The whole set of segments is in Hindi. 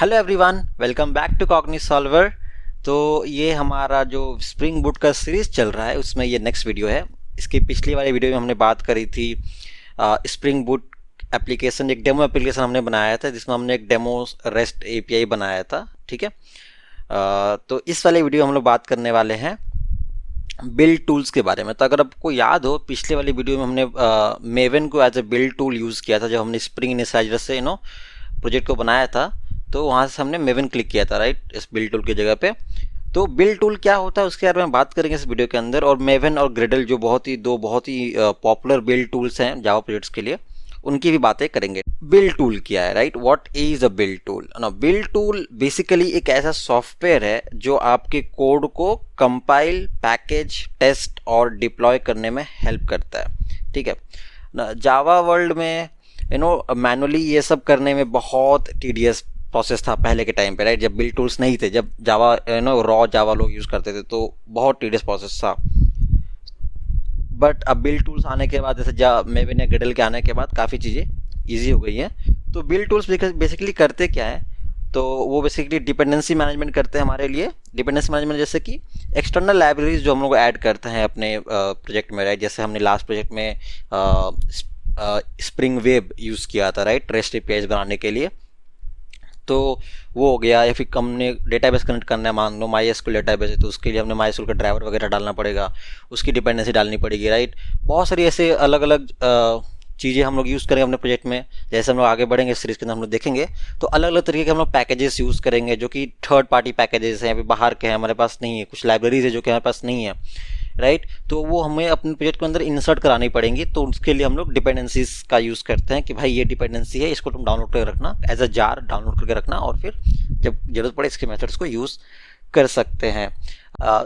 Hello everyone, welcome back to CogniSolver. तो ये हमारा जो स्प्रिंग बूट का सीरीज़ चल रहा है उसमें ये नेक्स्ट वीडियो है। इसकी पिछली वाली वीडियो में हमने बात करी थी स्प्रिंग बूट एप्लीकेशन, एक डेमो एप्लीकेशन हमने बनाया था जिसमें हमने एक डेमो रेस्ट एपीआई बनाया था। ठीक है, तो इस वाले वीडियो हम लोग बात करने वाले हैं बिल्ड टूल्स के बारे में। तो अगर आपको याद हो, पिछले वाली वीडियो में हमने मेवन को as a build tool use किया था जब हमने स्प्रिंग इनिशियलाइजर से प्रोजेक्ट को बनाया था। तो वहाँ से हमने मेवन क्लिक किया था, राइट, इस बिल्ड टूल की जगह पे। तो बिल्ड टूल क्या होता है उसके बारे में बात करेंगे इस वीडियो के अंदर। और मेवन और ग्रेडल जो दो बहुत ही पॉपुलर बिल्ड टूल्स हैं जावा प्रोजेक्ट्स के लिए, उनकी भी बातें करेंगे। बिल्ड टूल क्या है, right, what is a build tool? ना, बिल्ड टूल बेसिकली एक ऐसा सॉफ्टवेयर है जो आपके कोड को कंपाइल, पैकेज, टेस्ट और डिप्लॉय करने में हेल्प करता है। ठीक है ना, जावा वर्ल्ड में मैनुअली ये सब करने में बहुत टीडियस प्रोसेस था पहले के टाइम पे, राइट, जब बिल्ड टूल्स नहीं थे, जब जावा रॉ जावा लोग यूज़ करते थे तो बहुत टीडियस प्रोसेस था। बट अब बिल्ड टूल्स आने के बाद, जैसे मेवन या ग्रेडल के आने के बाद काफ़ी चीज़ें ईजी हो गई हैं। तो बिल्ड टूल्स बेसिकली करते क्या है, तो वो बेसिकली डिपेंडेंसी मैनेजमेंट करते हैं हमारे लिए। डिपेंडेंसी मैनेजमेंट जैसे कि एक्सटर्नल लाइब्रेरीज जो हम लोग ऐड करते हैं अपने प्रोजेक्ट में, राइट। जैसे हमने लास्ट प्रोजेक्ट में स्प्रिंग वेब यूज़ किया था, राइट, रेस्ट एपीआईज बनाने के लिए। तो वो हो गया। या फिर हमने डेटाबेस कनेक्ट करना है, मान लो MySQL डेटाबेस है तो उसके लिए हमने MySQL का ड्राइवर वगैरह डालना पड़ेगा, उसकी डिपेंडेंसी डालनी पड़ेगी, राइट। बहुत सारी ऐसे अलग अलग चीज़ें हम लोग यूज़ करेंगे अपने प्रोजेक्ट में। जैसे हम लोग आगे बढ़ेंगे सीरीज़ के अंदर हम लोग देखेंगे तो अलग अलग तरीके के हम लोग पैकेजेस यूज़ करेंगे जो कि थर्ड पार्टी पैकेजेस हैं, अभी बाहर के हैं, हमारे पास नहीं है। कुछ लाइब्रेरीज है जो कि हमारे पास नहीं है, राइट। तो वो हमें अपने प्रोजेक्ट के अंदर इंसर्ट करानी पड़ेंगी। तो उसके लिए हम लोग डिपेंडेंसीज का यूज़ करते हैं कि भाई ये डिपेंडेंसी है, इसको तुम डाउनलोड करके रखना, एज अ जार डाउनलोड करके रखना, और फिर जब जरूरत पड़े इसके मेथड्स को यूज़ कर सकते हैं।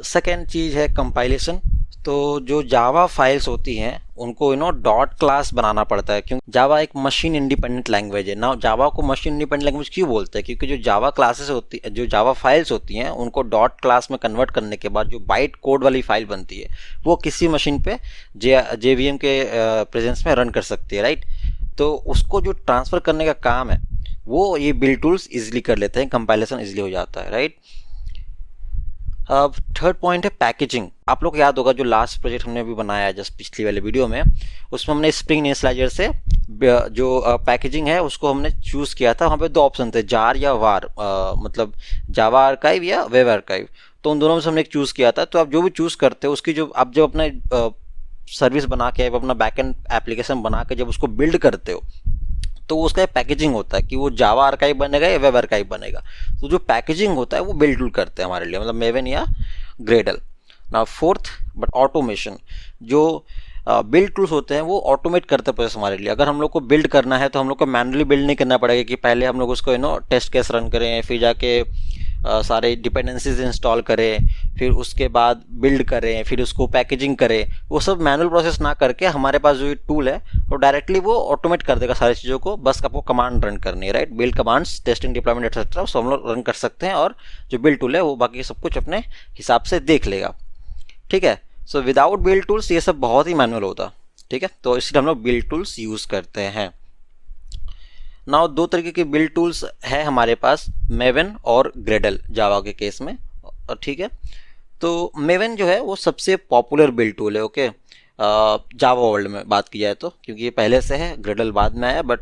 सेकेंड चीज़ है कंपाइलेशन। तो जो जावा फाइल्स होती हैं उनको डॉट क्लास बनाना पड़ता है, क्योंकि जावा एक मशीन इंडिपेंडेंट लैंग्वेज है ना। जावा को मशीन इंडिपेंडेंट लैंग्वेज क्यों बोलते हैं? क्योंकि जो जावा क्लासेस होती है, जो जावा फाइल्स होती हैं, उनको डॉट क्लास में कन्वर्ट करने के बाद जो बाइट कोड वाली फाइल बनती है वो किसी मशीन पे JVM के प्रेजेंस में रन कर सकती है, राइट। तो उसको जो ट्रांसफ़र करने का काम है वो ये बिल्ड टूल्स ईजिली कर लेते हैं, कंपाइलेशन ईजिली हो जाता है, राइट। अब थर्ड पॉइंट है पैकेजिंग। आप लोग याद होगा जो लास्ट प्रोजेक्ट हमने अभी बनाया है जस्ट पिछली वाले वीडियो में, उसमें हमने स्प्रिंग इनिशियलाइजर से जो पैकेजिंग है उसको हमने चूज़ किया था। वहाँ पे दो ऑप्शन थे, जार या वार, मतलब जावा आर्काइव या वेब आर्काइव। तो उन दोनों में से हमने एक चूज़ किया था। तो आप जो भी चूज़ करते हो उसकी जो आप जब अपना सर्विस बना के, अपना बैकएंड एप्लीकेशन बना के जब उसको बिल्ड करते हो तो उसका पैकेजिंग होता है कि वो जावा आर्काइव बनेगा या वेब आर्काइव बनेगा। तो जो पैकेजिंग होता है वो बिल्ड टूल करते हैं हमारे लिए, मतलब मेवन या ग्रेडल। ना फोर्थ बट ऑटोमेशन, जो बिल्ड टूल्स होते हैं वो ऑटोमेट करते हैं प्रोसेस हमारे लिए। अगर हम लोग को बिल्ड करना है तो हम लोग को मैनुअली बिल्ड नहीं करना पड़ेगा कि पहले हम लोग उसको टेस्ट केस रन करें, फिर जाके सारे डिपेंडेंसीज इंस्टॉल करें, फिर उसके बाद बिल्ड करें, फिर उसको पैकेजिंग करें। वो सब मैनुअल प्रोसेस ना करके हमारे पास जो ये टूल है वो डायरेक्टली वो ऑटोमेट कर देगा सारी चीज़ों को। बस आपको कमांड रन करनी है, right. Build commands, testing, deployment etcetera सब हम लोग रन कर सकते हैं, और जो बिल्ड टूल है वो बाकी सब कुछ अपने हिसाब से देख लेगा। ठीक है, सो विदाउट बिल्ड टूल्स ये सब बहुत ही मैनुअल होता। ठीक है, तो इसलिए हम लोग बिल्ड टूल्स यूज़ करते हैं। नाउ दो तरीके के बिल्ड टूल्स है हमारे पास, मेवन और ग्रेडल जावा के केस में। ठीक है, तो मेवन जो है वो सबसे पॉपुलर बिल्ड टूल है, ओके, जावा वर्ल्ड में बात की जाए तो, क्योंकि ये पहले से है, ग्रेडल बाद में आया। बट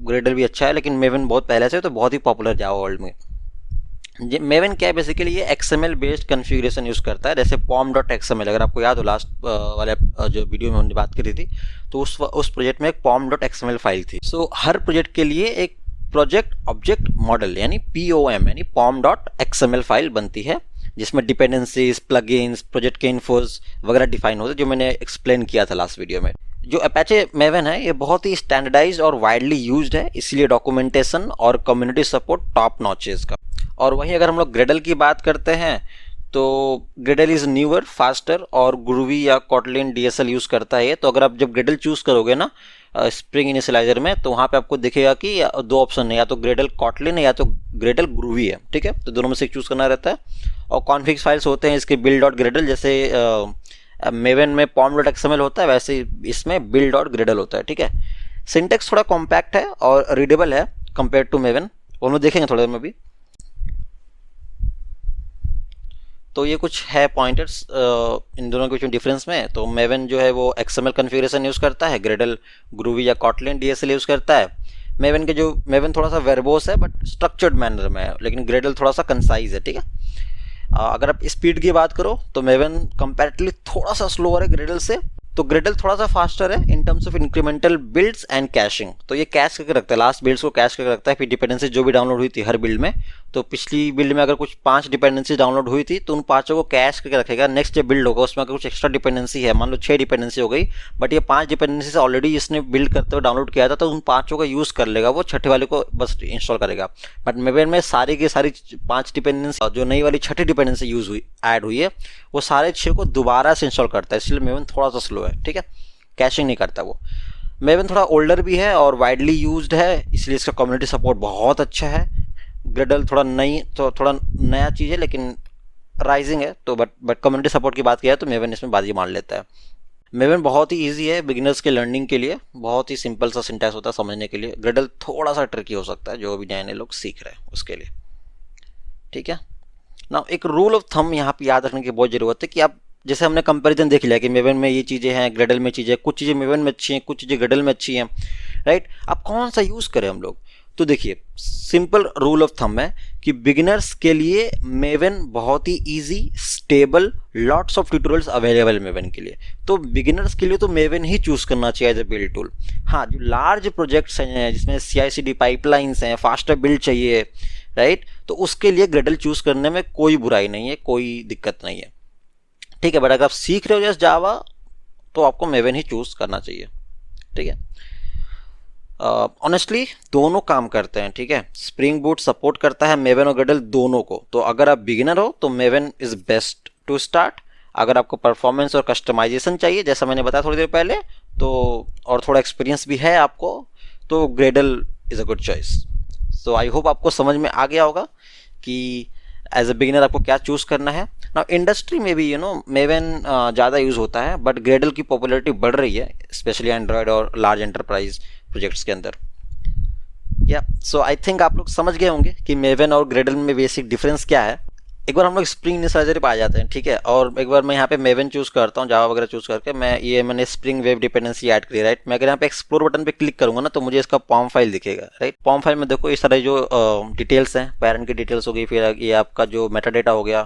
ग्रेडल भी अच्छा है लेकिन मेवन बहुत पहले से है, तो बहुत ही पॉपुलर जावा वर्ल्ड में। मेवन क्या है, बेसिकली ये XML बेस्ड कॉन्फ़िगरेशन यूज़ करता है, जैसे pom.xml। अगर आपको याद हो लास्ट वाले जो वीडियो में हमने बात करी थी तो उस प्रोजेक्ट में एक pom.xml फाइल थी। सो हर प्रोजेक्ट के लिए एक प्रोजेक्ट ऑब्जेक्ट मॉडल यानी POM यानी pom.xml फाइल बनती है, जिसमें डिपेंडेंसीज, प्लगइन्स, प्रोजेक्ट के इन्फोज वगैरह डिफाइन होते हैं, जो मैंने एक्सप्लेन किया था लास्ट वीडियो में। जो अपाचे मेवन है ये बहुत ही स्टैंडर्डाइज्ड और वाइडली यूज्ड है, इसलिए डॉक्यूमेंटेशन और कम्युनिटी सपोर्ट टॉप नॉच है इसका। और वहीं अगर हम लोग ग्रेडल की बात करते हैं तो ग्रेडल इज़ न्यूअर, फास्टर और ग्रूवी या कॉटलिन DSL यूज़ करता है। तो अगर आप जब ग्रेडल चूज़ करोगे ना स्प्रिंग इनिशियलाइजर में, तो वहाँ पे आपको दिखेगा कि दो ऑप्शन है, या तो ग्रेडल कॉटलिन है या तो ग्रेडल ग्रूवी है। ठीक है, तो दोनों में से एक चूज़ करना रहता है। और कॉन्फिग्स फाइल्स होते हैं इसके build.gradle, जैसे मेवन में pom.xml होता है वैसे इसमें build.gradle होता है। ठीक है, सिंटेक्स थोड़ा कॉम्पैक्ट है और रीडेबल है कंपेयर टू मेवन। वो हम लोग देखेंगे थोड़ी देर में भी। तो ये कुछ है पॉइंटर्स इन दोनों के बीच में डिफरेंस में। तो मेवन जो है वो XML कन्फिगरेशन यूज़ करता है, ग्रेडल ग्रूवी या कॉटलिन DSL यूज़ करता है। मेवन थोड़ा सा वर्बोस है बट स्ट्रक्चर्ड मैनर में है, लेकिन ग्रेडल थोड़ा सा कंसाइज है, ठीक है। अगर आप स्पीड की बात करो तो मेवन कंपैरेटिवली थोड़ा सा स्लोअर है ग्रेडल से। तो ग्रेडल थोड़ा सा फास्टर है in terms of incremental builds and caching. तो ये कैश करके रखता है, लास्ट बिल्ड्स को कैश करके रखता है। फिर डिपेंडेंसी जो भी डाउनलोड हुई थी हर बिल्ड में, तो पिछली बिल्ड में अगर कुछ 5 डिपेंडेंसी डाउनलोड हुई थी तो उन 5 को कैश करके रखेगा। नेक्स्ट जो बिल्ड होगा उसमें अगर कुछ एक्स्ट्रा डिपेंडेंसी है, मान लो 6 डिपेंडेंसी हो गई, बट ये 5 डिपेंडेंसी से ऑलरेडी इसने बिल्ड करते हुए डाउनलोड किया था, तो उन 5 का यूज़ कर लेगा, वो छठे वाले को बस इंस्टॉल करेगा। बट मेवन में सारी की सारी 5 डिपेंडेंसी, जो नई वाली छठी डिपेंडेंसी यूज़ हुई ऐड हुई है, वो सारे 6 को दोबारा से इंस्टॉल करता है। इसलिए मेवन थोड़ा सा स्लो है, ठीक है, कैशिंग नहीं करता वो। मेवन थोड़ा ओल्डर भी है और वाइडली यूज्ड है, इसलिए इसका कम्युनिटी सपोर्ट बहुत अच्छा है। ग्रेडल थोड़ा नया चीज़ है लेकिन राइजिंग है, तो बट कम्युनिटी सपोर्ट की बात किया तो मेवन इसमें बाजी मार लेता है। मेवन बहुत ही ईजी है बिगिनर्स के लर्निंग के लिए, बहुत ही सिंपल सा सिंटैक्स होता है समझने के लिए। ग्रेडल थोड़ा सा ट्रिकी हो सकता है जो भी नए नए लोग सीख रहे हैं उसके लिए, ठीक है ना। एक रूल ऑफ थंब यहाँ पे याद रखने की बहुत ज़रूरत है कि आप, जैसे हमने कंपैरिजन देख लिया कि मेवन में ये चीज़ें हैं, ग्रेडल में चीज़ें, कुछ चीज़ें मेवन में अच्छी हैं, कुछ चीज़ें ग्रेडल में अच्छी हैं, राइट। अब कौन सा यूज़ करें हम लोग? तो देखिए, सिंपल रूल ऑफ थंब है कि बिगिनर्स के लिए मेवन बहुत ही easy, stable, lots of tutorials available Maven के लिए। तो बिगिनर्स के लिए तो मेवन ही चूज़ करना चाहिए एज ए बिल्ड टूल। हाँ, जो लार्ज प्रोजेक्ट्स हैं जिसमें CI/CD पाइपलाइंस हैं, फास्टर बिल्ड चाहिए, राइट, तो उसके लिए ग्रेडल चूज़ करने में कोई बुराई नहीं है, कोई दिक्कत नहीं है, ठीक है। बट अगर आप सीख रहे हो जैसे जावा, तो आपको मेवन ही चूज़ करना चाहिए, ठीक है। ऑनेस्टली दोनों काम करते हैं, ठीक है। स्प्रिंग बूट सपोर्ट करता है मेवन और ग्रेडल दोनों को। तो अगर आप बिगिनर हो तो Maven is best to start. अगर आपको परफॉर्मेंस और कस्टमाइजेशन चाहिए, जैसा मैंने बताया थोड़ी देर पहले, तो और थोड़ा एक्सपीरियंस भी है आपको, तो Gradle is a good choice. So I hope आपको समझ में आ गया होगा कि एज ए बिगिनर आपको क्या चूज़ करना है। ना इंडस्ट्री में भी मेवन ज़्यादा यूज़ होता है, बट ग्रेडल की पॉपुलैरिटी बढ़ रही है, स्पेशली एंड्रॉयड और लार्ज एंटरप्राइज प्रोजेक्ट्स के अंदर। या सो आई थिंक आप लोग समझ गए होंगे कि मेवन और ग्रेडल में बेसिक डिफरेंस क्या है। एक बार हम लोग स्प्रिंग इनिशियलाइजर पे आ जाते हैं, ठीक है। और एक बार मैं यहाँ पे मेवन चूज़ करता हूँ, जावा वगैरह चूज़ करके मैंने स्प्रिंग वेब डिपेंडेंसी ऐड करी, राइट। मैं अगर यहाँ पे एक्सप्लोर बटन पे क्लिक करूँगा ना, तो मुझे इसका पॉम फाइल दिखेगा, राइट। पॉम फाइल में देखो इस तरह जो डिटेल्स हैं, पेरेंट की डिटेल्स हो गई, फिर ये आपका जो मेटा डेटा हो गया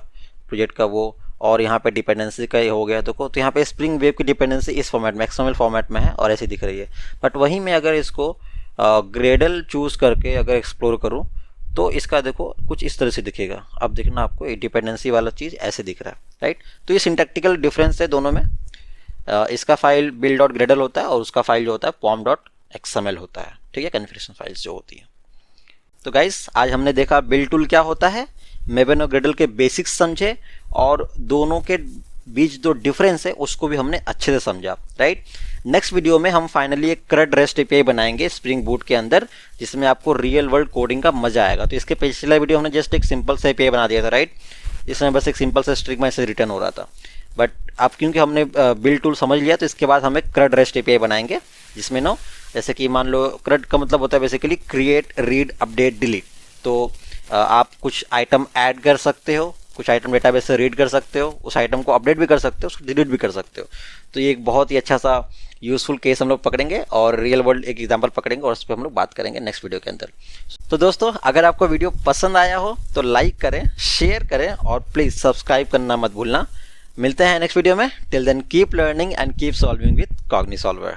प्रोजेक्ट का वो, और यहाँ पे डिपेंडेंसी का हो गया देखो। तो यहाँ पे स्प्रिंग वेब की डिपेंडेंसी इस फॉर्मेट में, XML फॉर्मेट में है और ऐसी दिख रही है। बट वहीं मैं अगर इसको ग्रेडल चूज़ करके अगर एक्सप्लोर करूँ, तो इसका देखो कुछ इस तरह से दिखेगा। अब देखना आपको ये डिपेंडेंसी वाला चीज़ ऐसे दिख रहा है, राइट। तो ये सिंटैक्टिकल डिफरेंस है दोनों में। इसका फाइल build.gradle होता है और उसका फाइल जो होता है pom.xml होता है, ठीक है, कन्फिग्रेशन फाइल्स जो होती है। तो गाइस आज हमने देखा बिल्ड टूल क्या होता है, मेवन और ग्रेडल के बेसिक्स समझे, और दोनों के बीच जो डिफरेंस है उसको भी हमने अच्छे से समझा, राइट। नेक्स्ट वीडियो में हम फाइनली एक CRUD REST API बनाएंगे स्प्रिंग बूट के अंदर, जिसमें आपको रियल वर्ल्ड कोडिंग का मजा आएगा। तो इसके पिछला वीडियो हमने जस्ट एक सिंपल सा API बना दिया था, राइट। इसमें बस एक सिंपल सा स्ट्रिंग मैसेज रिटर्न हो रहा था। बट अब क्योंकि हमने बिल्ड टूल समझ लिया, तो इसके बाद हम एक CRUD REST API बनाएंगे, जिसमें जैसे कि मान लो CRUD का मतलब होता है basically create, read, update, delete. तो आप कुछ आइटम ऐड कर सकते हो, कुछ आइटम डेटाबेस से रीड कर सकते हो, उस आइटम को अपडेट भी कर सकते हो, उसको डिलीट भी कर सकते हो। तो ये एक बहुत ही अच्छा सा यूजफुल केस हम लोग पकड़ेंगे और रियल वर्ल्ड एक एग्जांपल पकड़ेंगे और उस पर हम लोग बात करेंगे नेक्स्ट वीडियो के अंदर। तो दोस्तों अगर आपको वीडियो पसंद आया हो तो लाइक करें, शेयर करें और प्लीज़ सब्सक्राइब करना मत भूलना। मिलते हैं नेक्स्ट वीडियो में। Till then keep learning and keep solving with कॉग्निसॉल्वर।